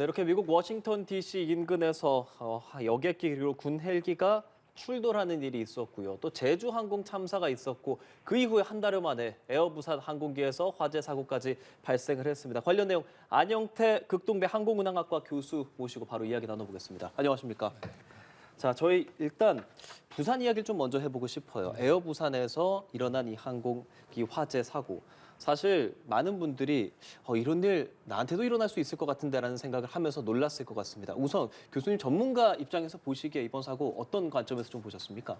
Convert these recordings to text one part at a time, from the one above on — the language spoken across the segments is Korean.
네, 이렇게 미국 워싱턴 DC 인근에서 여객기 그리고 군 헬기가 출돌하는 일이 있었고요. 또 제주 항공 참사가 있었고 그 이후에 한 달여 만에 에어부산 항공기에서 화재 사고까지 발생을 했습니다. 관련 내용 안영태 극동대 항공운항학과 교수 모시고 바로 이야기 나눠보겠습니다. 안녕하십니까? 자, 저희 일단 부산 이야기를 좀 먼저 해보고 싶어요. 에어부산에서 일어난 이 항공기 화재 사고. 사실 많은 분들이 이런 일 나한테도 일어날 수 있을 것 같은데라는 생각을 하면서 놀랐을 것 같습니다. 우선 교수님 전문가 입장에서 보시기에 이번 사고 어떤 관점에서 좀 보셨습니까?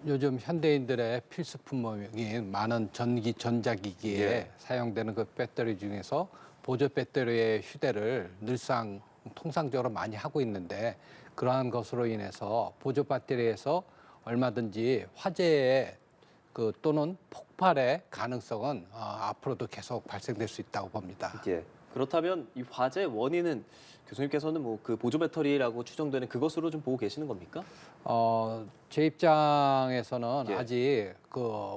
요즘 현대인들의 필수품목인 많은 전기 전자기기에 예. 사용되는 그 배터리 중에서 보조 배터리의 휴대를 늘상 통상적으로 많이 하고 있는데 그러한 것으로 인해서 보조 배터리에서 얼마든지 화재의 또는 폭발의 가능성은 앞으로도 계속 발생될 수 있다고 봅니다. 예. 그렇다면 이 화재 원인은 교수님께서는 뭐 그 보조 배터리라고 추정되는 그것으로 좀 보고 계시는 겁니까? 제 입장에서는 예. 아직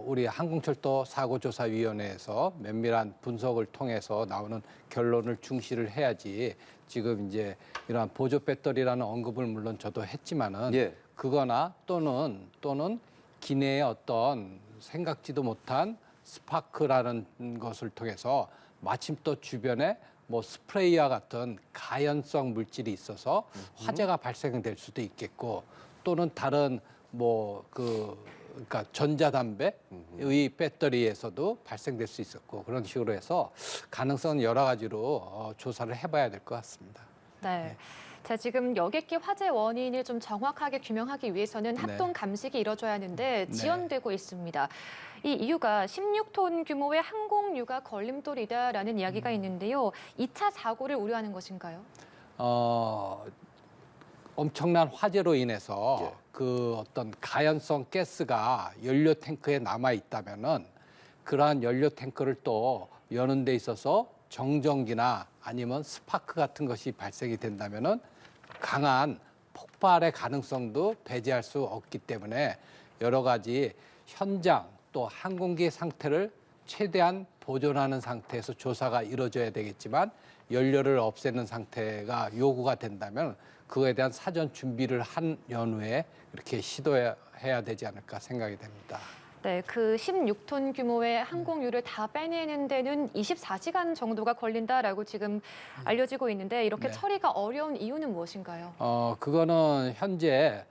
우리 항공철도사고조사위원회에서 면밀한 분석을 통해서 나오는 결론을 중시를 해야지 지금 이제 이러한 보조 배터리라는 언급을 물론 저도 했지만은 예. 그거나 또는 기내의 어떤 생각지도 못한 스파크라는 것을 통해서 마침 또 주변에 뭐 스프레이와 같은 가연성 물질이 있어서 화재가 발생될 수도 있겠고 또는 다른 그러니까 전자담배의 배터리에서도 발생될 수 있었고 그런 식으로 해서 가능성은 여러 가지로 조사를 해봐야 될 것 같습니다. 네. 자, 지금 여객기 화재 원인을 좀 정확하게 규명하기 위해서는 합동 감식이 이뤄져야 하는데 지연되고 있습니다. 이 이유가 16톤 규모의 항공유가 걸림돌이다라는 이야기가 있는데요. 2차 사고를 우려하는 것인가요? 엄청난 화재로 인해서 그 어떤 가연성 가스가 연료 탱크에 남아 있다면은 그러한 연료 탱크를 또 여는 데 있어서 정전기나 아니면 스파크 같은 것이 발생이 된다면은 강한 폭발의 가능성도 배제할 수 없기 때문에 여러 가지 현장 또 항공기 상태를 최대한 보존하는 상태에서 조사가 이루어져야 되겠지만 연료를 없애는 상태가 요구가 된다면 그거에 대한 사전 준비를 한 연후에 이렇게 시도해야 되지 않을까 생각이 됩니다. 네, 그 16톤 규모의 항공유를 다 빼내는 데는 24시간 정도가 걸린다라고 지금 알려지고 있는데 이렇게 처리가 어려운 이유는 무엇인가요? 그거는 현재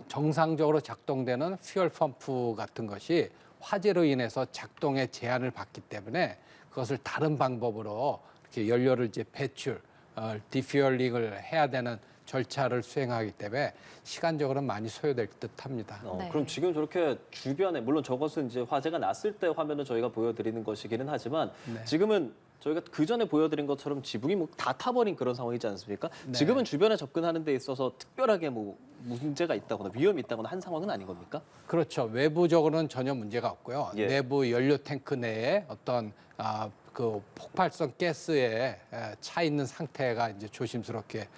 정상적으로 작동되는 퓨얼 펌프 같은 것이 화재로 인해서 작동에 제한을 받기 때문에 그것을 다른 방법으로 이렇게 연료를 이제 디퓨얼링을 해야 되는 절차를 수행하기 때문에 시간적으로는 많이 소요될 듯합니다. 네. 그럼 지금 저렇게 주변에 물론 저것은 이제 화재가 났을 때 화면을 저희가 보여드리는 것이기는 하지만 지금은 저희가 그 전에 보여드린 것처럼 지붕이 뭐 다 타버린 그런 상황이지 않습니까? 지금은 주변에 접근하는 데 있어서 특별하게 뭐 문제가 있다거나 위험이 있다거나 한 상황은 아닌 겁니까? 그렇죠. 외부적으로는 전혀 문제가 없고요. 예. 내부 연료 탱크 내에 어떤 폭발성 가스에 차 있는 상태가 이제 조심스럽게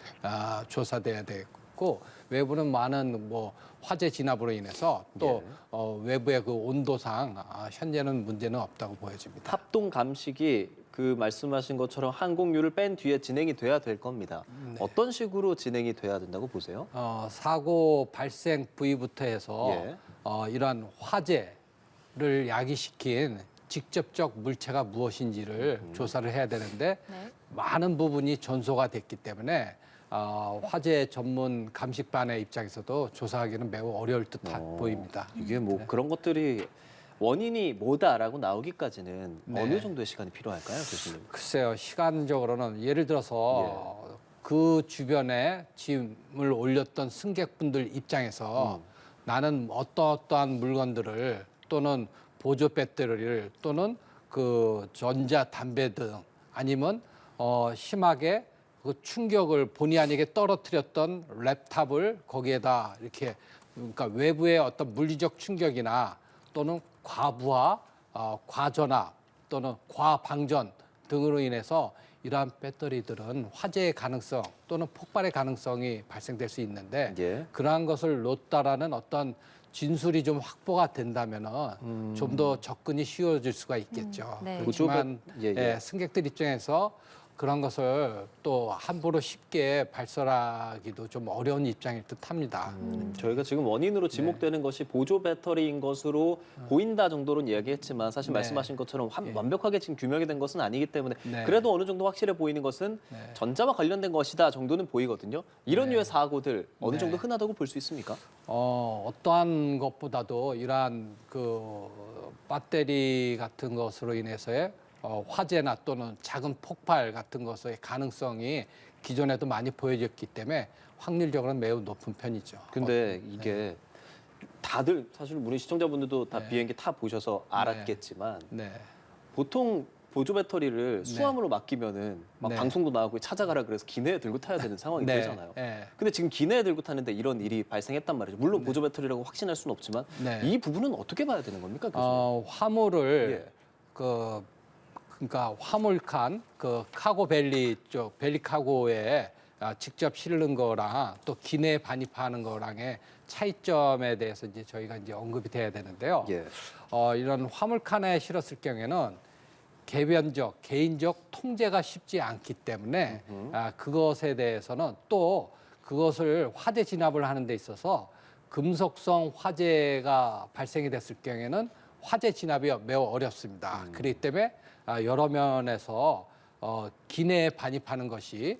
조사돼야 되고 외부는 많은 화재 진압으로 인해서 또 외부의 그 온도상 현재는 문제는 없다고 보여집니다. 합동 감식이 그 말씀하신 것처럼 항공유를 뺀 뒤에 진행이 돼야 될 겁니다. 어떤 식으로 진행이 돼야 된다고 보세요? 사고 발생 부위부터 해서 이러한 화재를 야기시킨 직접적 물체가 무엇인지를 조사를 해야 되는데 많은 부분이 전소가 됐기 때문에 화재 전문 감식반의 입장에서도 조사하기는 매우 어려울 듯 보입니다. 이게 그런 것들이 원인이 뭐다라고 나오기까지는 어느 정도의 시간이 필요할까요, 교수님? 글쎄요, 시간적으로는 예를 들어서 그 주변에 짐을 올렸던 승객분들 입장에서 나는 어떠한 물건들을 또는 보조 배터리를 또는 그 전자 담배 등 아니면 심하게 그 충격을 본의 아니게 떨어뜨렸던 랩탑을 거기에다 이렇게 그러니까 외부의 어떤 물리적 충격이나 또는 과부하, 과전압 또는 과방전 등으로 인해서 이러한 배터리들은 화재의 가능성 또는 폭발의 가능성이 발생될 수 있는데 그러한 것을 놓다라는 어떤 진술이 좀 확보가 된다면은 좀 더 접근이 쉬워질 수가 있겠죠. 그렇지만 승객들 입장에서 그런 것을 또 함부로 쉽게 발설하기도 좀 어려운 입장일 듯합니다. 저희가 지금 원인으로 지목되는 것이 보조 배터리인 것으로 보인다 정도로는 이야기했지만 사실 네. 말씀하신 것처럼 예. 완벽하게 지금 규명이 된 것은 아니기 때문에 네. 그래도 어느 정도 확실해 보이는 것은 네. 전자와 관련된 것이다 정도는 보이거든요. 이런 네. 류의 사고들 어느 네. 정도 흔하다고 볼 수 있습니까? 어떠한 것보다도 이러한 그 배터리 같은 것으로 인해서의 화재나 또는 작은 폭발 같은 것의 가능성이 기존에도 많이 보여졌기 때문에 확률적으로는 매우 높은 편이죠. 근데 이게 다들 사실 우리 시청자분들도 다 네. 비행기 타 보셔서 알았겠지만 네. 보통 보조 배터리를 네. 수화물로 맡기면은 막 네. 방송도 나가고 찾아가라 그래서 기내에 들고 타야 되는 상황이 네. 되잖아요. 네. 근데 지금 기내에 들고 타는데 이런 일이 발생했단 말이죠. 물론 네. 보조 배터리라고 확신할 수는 없지만 네. 이 부분은 어떻게 봐야 되는 겁니까, 교수님? 화물을 예. 그러니까 화물칸 그 카고 벨리 쪽 벨리 카고에 직접 실는 거랑 또 기내에 반입하는 거랑의 차이점에 대해서 이제 저희가 이제 언급이 돼야 되는데요. 예. 이런 화물칸에 실었을 경우에는 개인적 통제가 쉽지 않기 때문에 그것에 대해서는 또 그것을 화재 진압을 하는 데 있어서 금속성 화재가 발생이 됐을 경우에는 화재 진압이 매우 어렵습니다. 그렇기 때문에 여러 면에서 기내에 반입하는 것이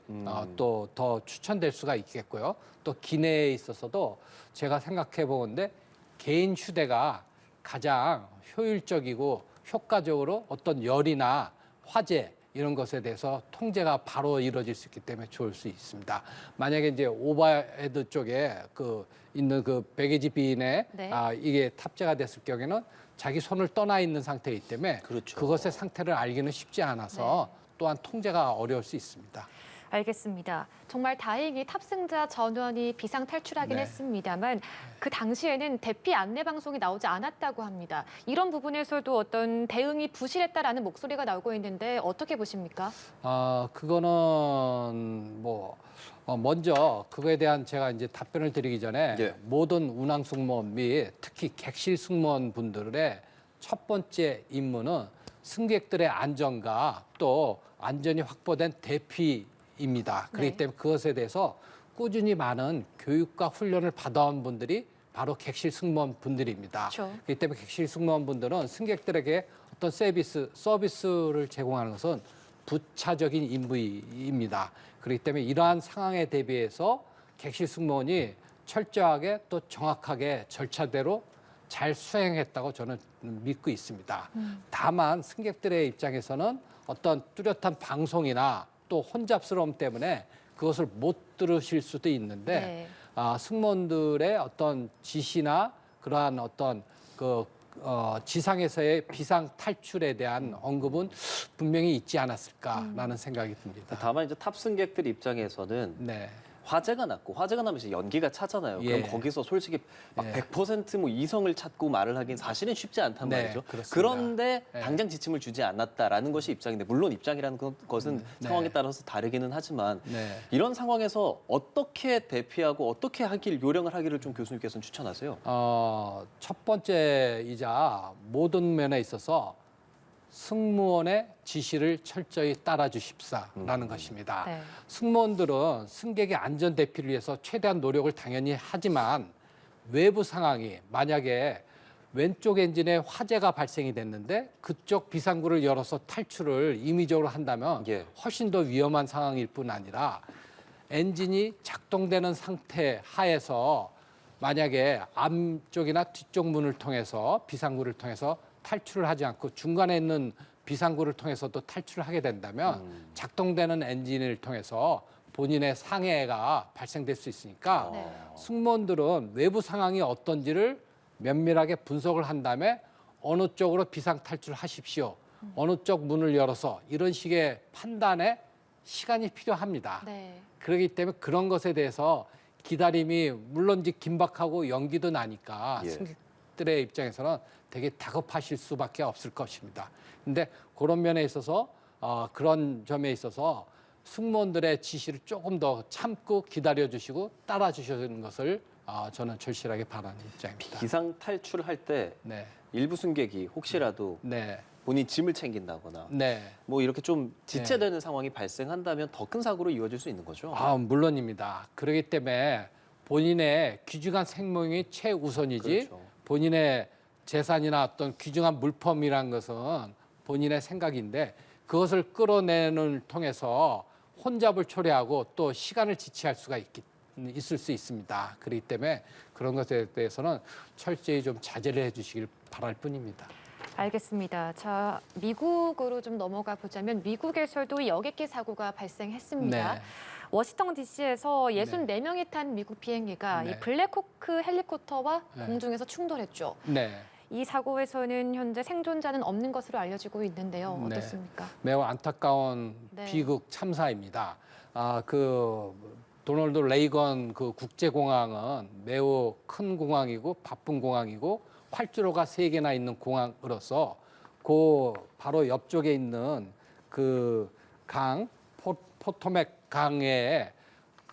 또 더 추천될 수가 있겠고요. 또 기내에 있어서도 제가 생각해 보건데 개인 휴대가 가장 효율적이고 효과적으로 어떤 열이나 화재 이런 것에 대해서 통제가 바로 이루어질 수 있기 때문에 좋을 수 있습니다. 만약에 이제 오버헤드 쪽에 있는 그 배기지 빈에 네. 이게 탑재가 됐을 경우에는 자기 손을 떠나 있는 상태이기 때문에 그렇죠. 그것의 상태를 알기는 쉽지 않아서 또한 통제가 어려울 수 있습니다. 알겠습니다. 정말 다행히 탑승자 전원이 비상 탈출하긴 네. 했습니다만 그 당시에는 대피 안내 방송이 나오지 않았다고 합니다. 이런 부분에서도 어떤 대응이 부실했다라는 목소리가 나오고 있는데 어떻게 보십니까? 그거는 먼저 그거에 대한 제가 이제 답변을 드리기 전에 예. 모든 운항 승무원 및 특히 객실 승무원 분들의 첫 번째 임무는 승객들의 안전과 또 안전이 확보된 대피입니다. 그렇기 네. 때문에 그것에 대해서 꾸준히 많은 교육과 훈련을 받아온 분들이 바로 객실 승무원 분들입니다. 그렇죠. 그렇기 때문에 객실 승무원 분들은 승객들에게 어떤 서비스를 제공하는 것은 부차적인 임무입니다. 그렇기 때문에 이러한 상황에 대비해서 객실 승무원이 철저하게 또 정확하게 절차대로 잘 수행했다고 저는 믿고 있습니다. 다만 승객들의 입장에서는 어떤 뚜렷한 방송이나 또 혼잡스러움 때문에 그것을 못 들으실 수도 있는데 네. 승무원들의 어떤 지시나 그러한 어떤 지상에서의 비상 탈출에 대한 언급은 분명히 있지 않았을까라는 생각이 듭니다. 다만 이제 탑승객들 입장에서는 네. 화재가 나면 이제 연기가 차잖아요. 예. 그럼 거기서 솔직히 막 예. 100% 이성을 찾고 말을 하긴 사실은 쉽지 않단 네, 말이죠. 그렇습니다. 그런데 예. 당장 지침을 주지 않았다라는 것이 입장인데 물론 입장이라는 것은 네. 상황에 따라서 다르기는 하지만 네. 이런 상황에서 어떻게 대피하고 어떻게 요령을 하기를 좀 교수님께서는 추천하세요? 첫 번째이자 모든 면에 있어서 승무원의 지시를 철저히 따라 주십사라는 것입니다. 네. 승무원들은 승객의 안전 대피를 위해서 최대한 노력을 당연히 하지만 외부 상황이 만약에 왼쪽 엔진에 화재가 발생이 됐는데 그쪽 비상구를 열어서 탈출을 임의적으로 한다면 예. 훨씬 더 위험한 상황일 뿐 아니라 엔진이 작동되는 상태 하에서 만약에 앞쪽이나 뒤쪽 문을 통해서 비상구를 통해서 탈출을 하지 않고 중간에 있는 비상구를 통해서도 탈출을 하게 된다면 작동되는 엔진을 통해서 본인의 상해가 발생될 수 있으니까 네. 승무원들은 외부 상황이 어떤지를 면밀하게 분석을 한 다음에 어느 쪽으로 비상 탈출하십시오. 어느 쪽 문을 열어서 이런 식의 판단에 시간이 필요합니다. 네. 그렇기 때문에 그런 것에 대해서 기다림이 물론 이제 긴박하고 연기도 나니까 예. 승객들의 입장에서는 되게 다급하실 수밖에 없을 것입니다. 근데 그런 면에 있어서 그런 점에 있어서 승무원들의 지시를 조금 더 참고 기다려주시고 따라주시는 것을 저는 절실하게 바라는 입장입니다. 비상 탈출할 때 네, 일부 승객이 혹시라도 네, 본인 짐을 챙긴다거나 네. 뭐 이렇게 좀 지체되는 상황이 발생한다면 더 큰 사고로 이어질 수 있는 거죠. 물론입니다. 그렇기 때문에 본인의 귀중한 생명이 최우선이지 그렇죠. 본인의 재산이나 어떤 귀중한 물품이란 것은 본인의 생각인데 그것을 끌어내는 통해서 혼잡을 초래하고 또 시간을 지체할 수가 있을 수 있습니다. 그렇기 때문에 그런 것에 대해서는 철저히 좀 자제를 해주시길 바랄 뿐입니다. 알겠습니다. 자, 미국으로 좀 넘어가 보자면 미국에서도 여객기 사고가 발생했습니다. 네. 워싱턴 DC에서 64명이 탄 미국 비행기가 네. 이 블랙호크 헬리콥터와 네. 공중에서 충돌했죠. 네. 이 사고에서는 현재 생존자는 없는 것으로 알려지고 있는데요. 네. 어떻습니까? 매우 안타까운 네. 비극 참사입니다. 도널드 레이건 그 국제공항은 매우 큰 공항이고 바쁜 공항이고 활주로가 3개나 있는 공항으로서 그 바로 옆쪽에 있는 그 강 포토맥 강의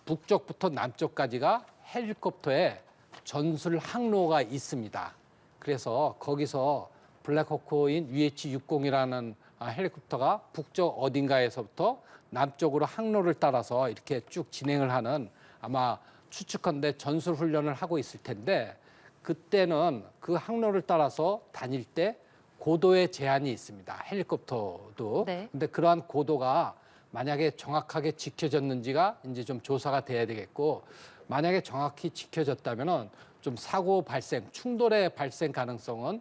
북쪽부터 남쪽까지가 헬리콥터에 전술 항로가 있습니다. 그래서 거기서 블랙호크인 UH-60이라는 헬리콥터가 북쪽 어딘가에서부터 남쪽으로 항로를 따라서 이렇게 쭉 진행을 하는 아마 추측컨대 전술 훈련을 하고 있을 텐데 그때는 그 항로를 따라서 다닐 때 고도의 제한이 있습니다. 헬리콥터도. 네. 근데 그러한 고도가 만약에 정확하게 지켜졌는지가 이제 좀 조사가 돼야 되겠고 만약에 정확히 지켜졌다면은 좀 사고 발생, 충돌의 발생 가능성은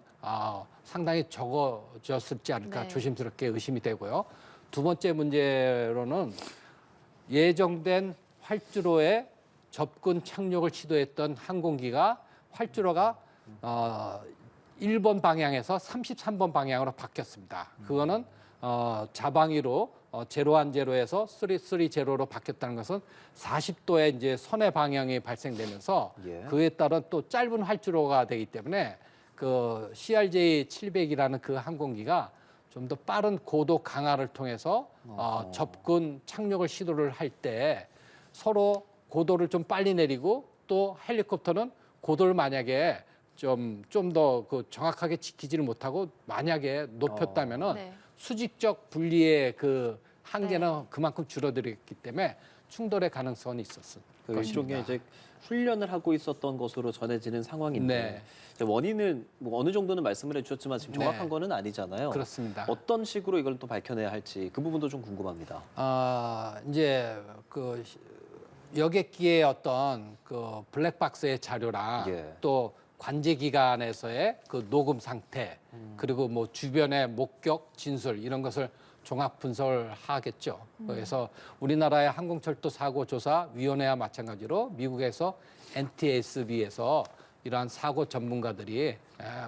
상당히 적어졌을지 않을까 네. 조심스럽게 의심이 되고요. 두 번째 문제로는 예정된 활주로에 접근 착륙을 시도했던 항공기가 활주로가 1번 방향에서 33번 방향으로 바뀌었습니다. 그거는 자방위로 제로한 제로에서 3 제로로 바뀌었다는 것은 40도의 이제 선의 방향이 발생되면서 예. 그에 따른 또 짧은 활주로가 되기 때문에 그 CRJ 700이라는 그 항공기가 좀 더 빠른 고도 강화를 통해서 접근 착륙을 시도를 할 때 서로 고도를 좀 빨리 내리고 또 헬리콥터는 고도를 만약에 좀 더 그 정확하게 지키지를 못하고 만약에 높였다면은 네. 수직적 분리의 그 한계는 네. 그만큼 줄어들었기 때문에 충돌의 가능성이 있었을 그 것입니다. 일종의 이제 훈련을 하고 있었던 것으로 전해지는 상황인데 네. 이제 원인은 뭐 어느 정도는 말씀을 해주셨지만 지금 정확한 네. 거는 아니잖아요. 그렇습니다. 어떤 식으로 이걸 또 밝혀내야 할지 그 부분도 좀 궁금합니다. 이제 그 여객기의 어떤 그 블랙박스의 자료랑 예. 또 관제기관에서의 그 녹음 상태 그리고 뭐 주변의 목격 진술 이런 것을 종합 분석을 하겠죠. 그래서 우리나라의 항공철도 사고 조사 위원회와 마찬가지로 미국에서 NTSB에서 이러한 사고 전문가들이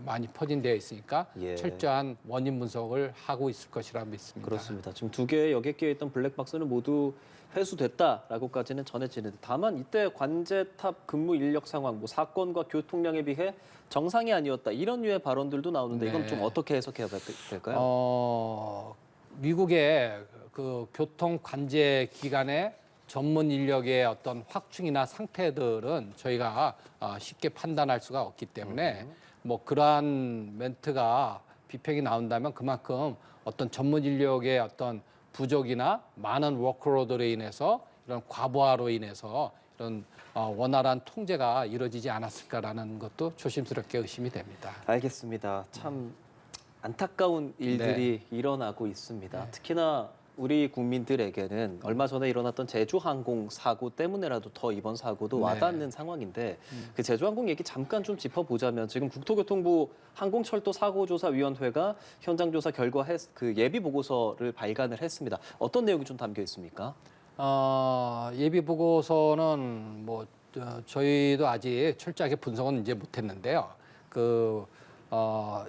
많이 포진되어 있으니까 예. 철저한 원인 분석을 하고 있을 것이라 믿습니다. 그렇습니다. 지금 2개의 여객기에 있던 블랙박스는 모두 회수됐다라고까지는 전해지는데 다만 이때 관제탑 근무 인력 상황, 뭐 사건과 교통량에 비해 정상이 아니었다 이런 류의 발언들도 나오는데 이건 네. 좀 어떻게 해석해야 될까요? 미국의 그 교통 관제 기관의 전문 인력의 어떤 확충이나 상태들은 저희가 쉽게 판단할 수가 없기 때문에 뭐 그러한 멘트가 비평이 나온다면 그만큼 어떤 전문 인력의 어떤 부족이나 많은 워크로드로 인해서 이런 과부하로 인해서 이런 원활한 통제가 이루어지지 않았을까라는 것도 조심스럽게 의심이 됩니다. 알겠습니다. 참 안타까운 일들이 일어나고 있습니다. 특히나 우리 국민들에게는 얼마 전에 일어났던 제주항공 사고 때문에라도 더 이번 사고도 와닿는 상황인데 그 제주항공 얘기 잠깐 좀 짚어보자면 지금 국토교통부 항공철도사고조사위원회가 현장 조사 결과 그 예비 보고서를 발간을 했습니다. 어떤 내용이 좀 담겨 있습니까? 예비 보고서는 뭐 저희도 아직 철저하게 분석은 이제 못했는데요.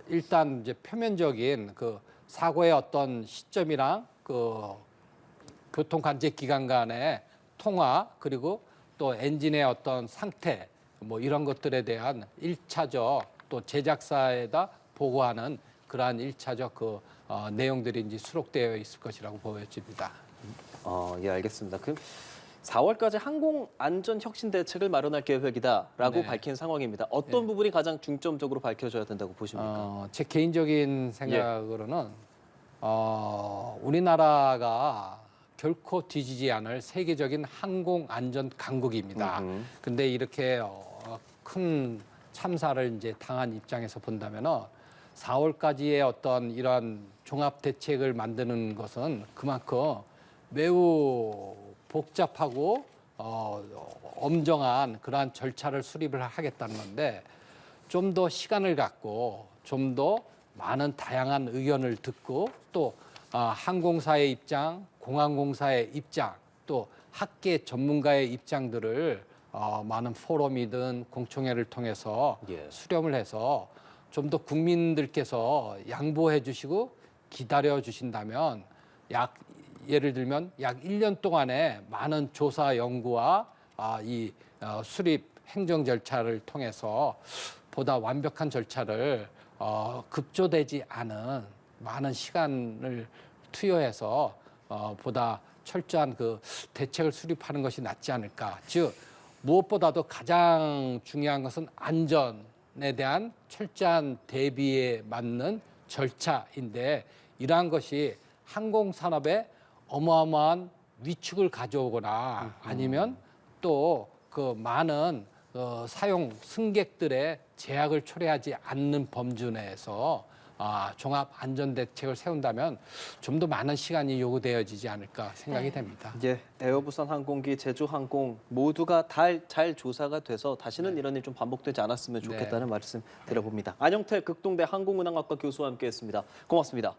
일단 이제 표면적인 그 사고의 어떤 시점이랑 그 교통관제기관 간의 통화 그리고 또 엔진의 어떤 상태 뭐 이런 것들에 대한 1차적 또 제작사에다 보고하는 그러한 1차적 그 내용들이 이제 수록되어 있을 것이라고 보여집니다. 예, 알겠습니다. 4월까지 항공 안전 혁신 대책을 마련할 계획이다라고 네. 밝힌 상황입니다. 어떤 부분이 가장 중점적으로 밝혀져야 된다고 보십니까? 제 개인적인 생각으로는 우리나라가 결코 뒤지지 않을 세계적인 항공 안전 강국입니다. 근데 이렇게 큰 참사를 이제 당한 입장에서 본다면은 4월까지의 어떤 이러한 종합 대책을 만드는 것은 그만큼 매우 복잡하고 엄정한 그러한 절차를 수립을 하겠다는 건데 좀 더 시간을 갖고 좀 더 많은 다양한 의견을 듣고 또 항공사의 입장, 공항공사의 입장, 또 학계 전문가의 입장들을 많은 포럼이든 공청회를 통해서 예. 수렴을 해서 좀 더 국민들께서 양보해 주시고 기다려 주신다면 예를 들면 약 1년 동안에 많은 조사 연구와 이 수립 행정 절차를 통해서 보다 완벽한 절차를 급조되지 않은 많은 시간을 투여해서 보다 철저한 그 대책을 수립하는 것이 낫지 않을까. 즉 무엇보다도 가장 중요한 것은 안전에 대한 철저한 대비에 맞는 절차인데 이러한 것이 항공산업에 어마어마한 위축을 가져오거나 아니면 또 그 많은 사용 승객들의 제약을 초래하지 않는 범주 내에서 종합 안전 대책을 세운다면 좀 더 많은 시간이 요구되어지지 않을까 생각이 됩니다. 예, 에어부산 항공기, 제주항공 모두가 잘 조사가 돼서 다시는 이런 일이 좀 반복되지 않았으면 좋겠다는 말씀 드려봅니다. 안영태 극동대 항공운항학과 교수와 함께했습니다. 고맙습니다.